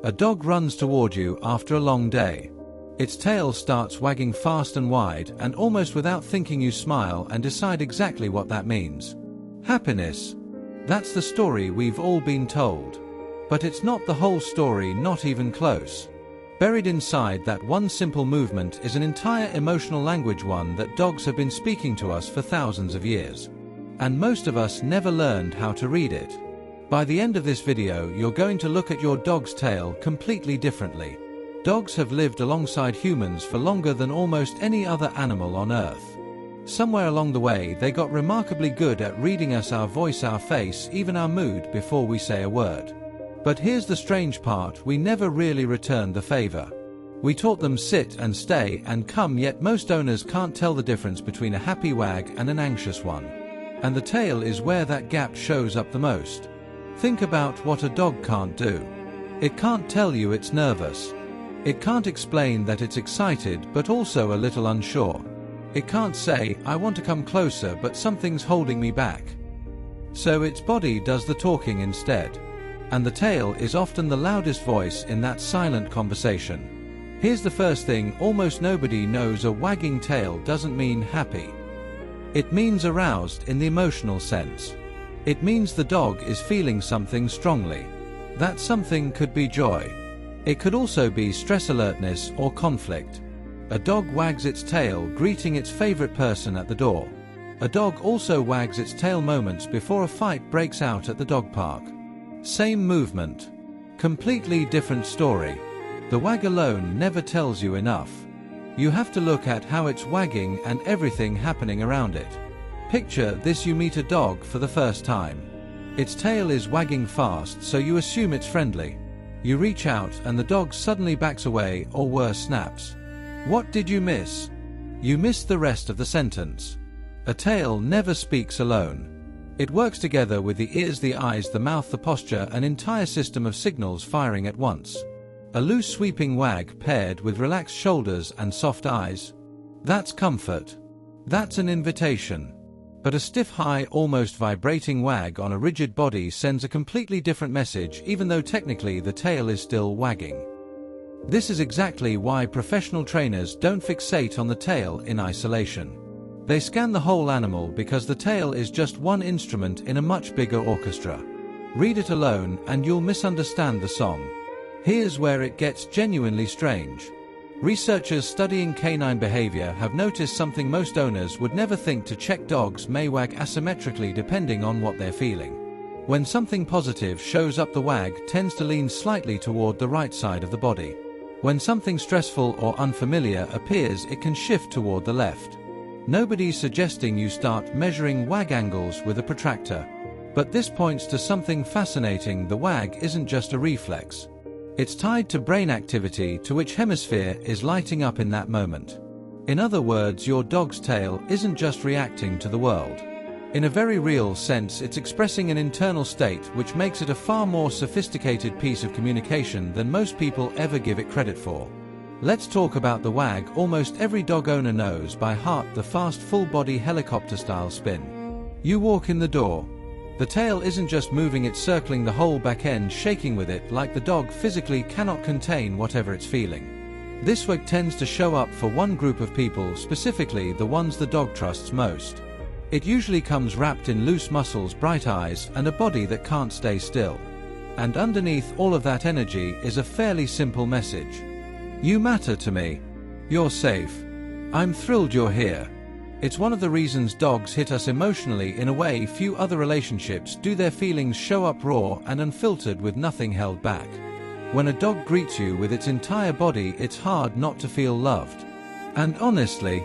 A dog runs toward you after a long day. Its tail starts wagging fast and wide, and almost without thinking you smile and decide exactly what that means. Happiness. That's the story we've all been told. But it's not the whole story, not even close. Buried inside that one simple movement is an entire emotional language, one that dogs have been speaking to us for thousands of years. And most of us never learned how to read it. By the end of this video, you're going to look at your dog's tail completely differently. Dogs have lived alongside humans for longer than almost any other animal on Earth. Somewhere along the way, they got remarkably good at reading us, our voice, our face, even our mood before we say a word. But here's the strange part, we never really returned the favor. We taught them sit and stay and come, yet most owners can't tell the difference between a happy wag and an anxious one. And the tail is where that gap shows up the most. Think about what a dog can't do. It can't tell you it's nervous. It can't explain that it's excited but also a little unsure. It can't say, I want to come closer but something's holding me back. So its body does the talking instead. And the tail is often the loudest voice in that silent conversation. Here's the first thing almost nobody knows: a wagging tail doesn't mean happy. It means aroused in the emotional sense. It means the dog is feeling something strongly. That something could be joy. It could also be stress, alertness, or conflict. A dog wags its tail greeting its favorite person at the door. A dog also wags its tail moments before a fight breaks out at the dog park. Same movement. Completely different story. The wag alone never tells you enough. You have to look at how it's wagging and everything happening around it. Picture this: you meet a dog for the first time. Its tail is wagging fast, so you assume it's friendly. You reach out and the dog suddenly backs away, or worse, snaps. What did you miss? You missed the rest of the sentence. A tail never speaks alone. It works together with the ears, the eyes, the mouth, the posture, an entire system of signals firing at once. A loose sweeping wag paired with relaxed shoulders and soft eyes. That's comfort. That's an invitation. But a stiff, high, almost vibrating wag on a rigid body sends a completely different message, even though technically the tail is still wagging. This is exactly why professional trainers don't fixate on the tail in isolation. They scan the whole animal, because the tail is just one instrument in a much bigger orchestra. Read it alone and you'll misunderstand the song. Here's where it gets genuinely strange. Researchers studying canine behavior have noticed something most owners would never think to check: dogs may wag asymmetrically depending on what they're feeling. When something positive shows up, the wag tends to lean slightly toward the right side of the body. When something stressful or unfamiliar appears, it can shift toward the left. Nobody's suggesting you start measuring wag angles with a protractor. But this points to something fascinating: the wag isn't just a reflex. It's tied to brain activity, to which hemisphere is lighting up in that moment. In other words, your dog's tail isn't just reacting to the world. In a very real sense, it's expressing an internal state, which makes it a far more sophisticated piece of communication than most people ever give it credit for. Let's talk about the wag almost every dog owner knows by heart: the fast, full-body helicopter-style spin. You walk in the door. The tail isn't just moving, it's circling the whole back end, shaking with it like the dog physically cannot contain whatever it's feeling. This wag tends to show up for one group of people, specifically the ones the dog trusts most. It usually comes wrapped in loose muscles, bright eyes, and a body that can't stay still. And underneath all of that energy is a fairly simple message. You matter to me. You're safe. I'm thrilled you're here. It's one of the reasons dogs hit us emotionally in a way few other relationships do. Their feelings show up raw and unfiltered, with nothing held back. When a dog greets you with its entire body, it's hard not to feel loved. And honestly,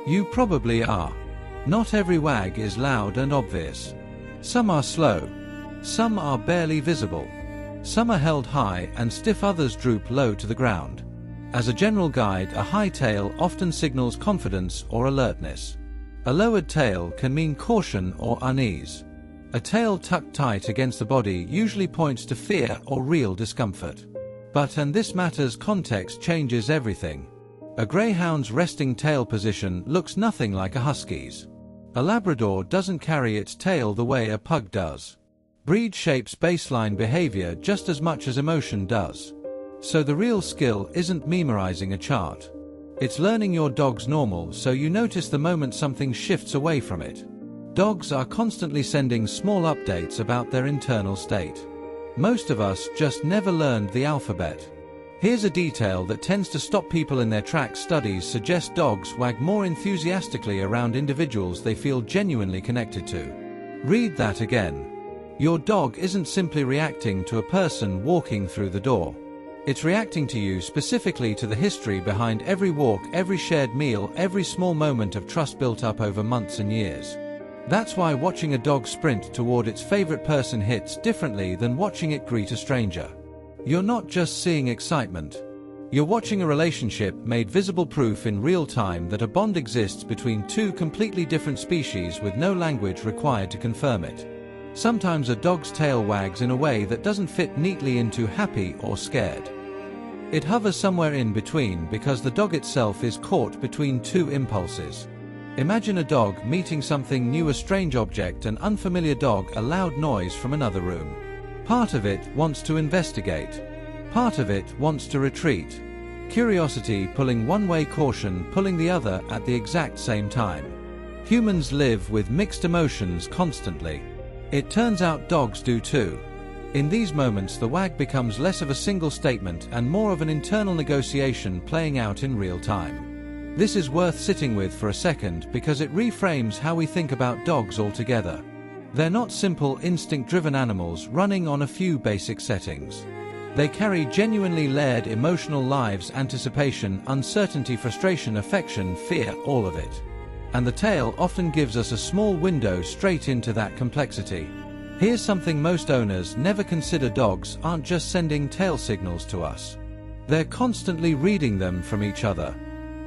you probably are. Not every wag is loud and obvious. Some are slow. Some are barely visible. Some are held high and stiff, others droop low to the ground. As a general guide, a high tail often signals confidence or alertness. A lowered tail can mean caution or unease. A tail tucked tight against the body usually points to fear or real discomfort. But, and this matters, context changes everything. A greyhound's resting tail position looks nothing like a husky's. A Labrador doesn't carry its tail the way a pug does. Breed shapes baseline behavior just as much as emotion does. So the real skill isn't memorizing a chart. It's learning your dog's normal so you notice the moment something shifts away from it. Dogs are constantly sending small updates about their internal state. Most of us just never learned the alphabet. Here's a detail that tends to stop people in their tracks. Studies suggest dogs wag more enthusiastically around individuals they feel genuinely connected to. Read that again. Your dog isn't simply reacting to a person walking through the door. It's reacting to you, specifically to the history behind every walk, every shared meal, every small moment of trust built up over months and years. That's why watching a dog sprint toward its favorite person hits differently than watching it greet a stranger. You're not just seeing excitement. You're watching a relationship made visible, proof in real time that a bond exists between two completely different species with no language required to confirm it. Sometimes a dog's tail wags in a way that doesn't fit neatly into happy or scared. It hovers somewhere in between because the dog itself is caught between two impulses. Imagine a dog meeting something new, a strange object, an unfamiliar dog, a loud noise from another room. Part of it wants to investigate. Part of it wants to retreat. Curiosity pulling one way, caution pulling the other at the exact same time. Humans live with mixed emotions constantly. It turns out dogs do too. In these moments, the wag becomes less of a single statement and more of an internal negotiation playing out in real time. This is worth sitting with for a second because it reframes how we think about dogs altogether. They're not simple instinct-driven animals running on a few basic settings. They carry genuinely layered emotional lives: anticipation, uncertainty, frustration, affection, fear, all of it. And the tail often gives us a small window straight into that complexity. Here's something most owners never consider: dogs aren't just sending tail signals to us. They're constantly reading them from each other.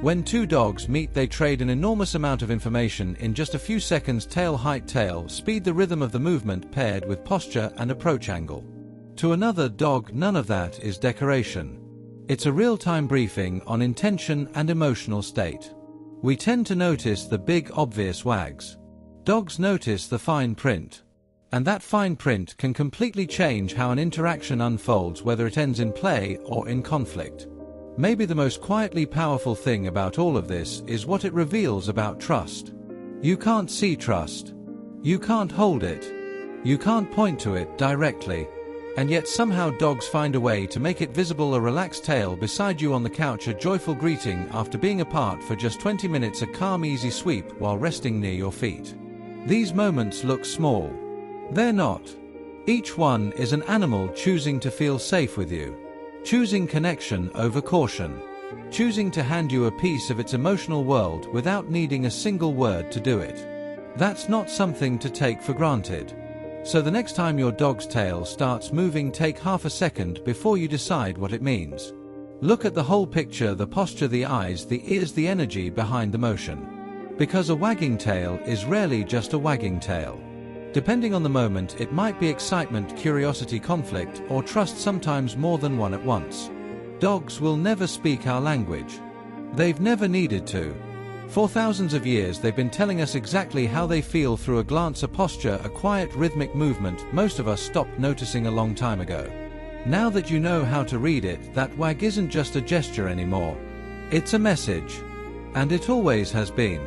When two dogs meet, they trade an enormous amount of information in just a few seconds: tail height, tail speed, the rhythm of the movement paired with posture and approach angle. To another dog, none of that is decoration. It's a real-time briefing on intention and emotional state. We tend to notice the big, obvious wags. Dogs notice the fine print. And that fine print can completely change how an interaction unfolds, whether it ends in play or in conflict. Maybe the most quietly powerful thing about all of this is what it reveals about trust. You can't see trust. You can't hold it. You can't point to it directly. And yet somehow dogs find a way to make it visible: a relaxed tail beside you on the couch, a joyful greeting after being apart for just 20 minutes, a calm, easy sweep while resting near your feet. These moments look small. They're not. Each one is an animal choosing to feel safe with you. Choosing connection over caution. Choosing to hand you a piece of its emotional world without needing a single word to do it. That's not something to take for granted. So the next time your dog's tail starts moving, take half a second before you decide what it means. Look at the whole picture: the posture, the eyes, the ears, the energy behind the motion. Because a wagging tail is rarely just a wagging tail. Depending on the moment, it might be excitement, curiosity, conflict, or trust, sometimes more than one at once. Dogs will never speak our language. They've never needed to. For thousands of years, they've been telling us exactly how they feel through a glance, a posture, a quiet rhythmic movement most of us stopped noticing a long time ago. Now that you know how to read it, that wag isn't just a gesture anymore. It's a message. And it always has been.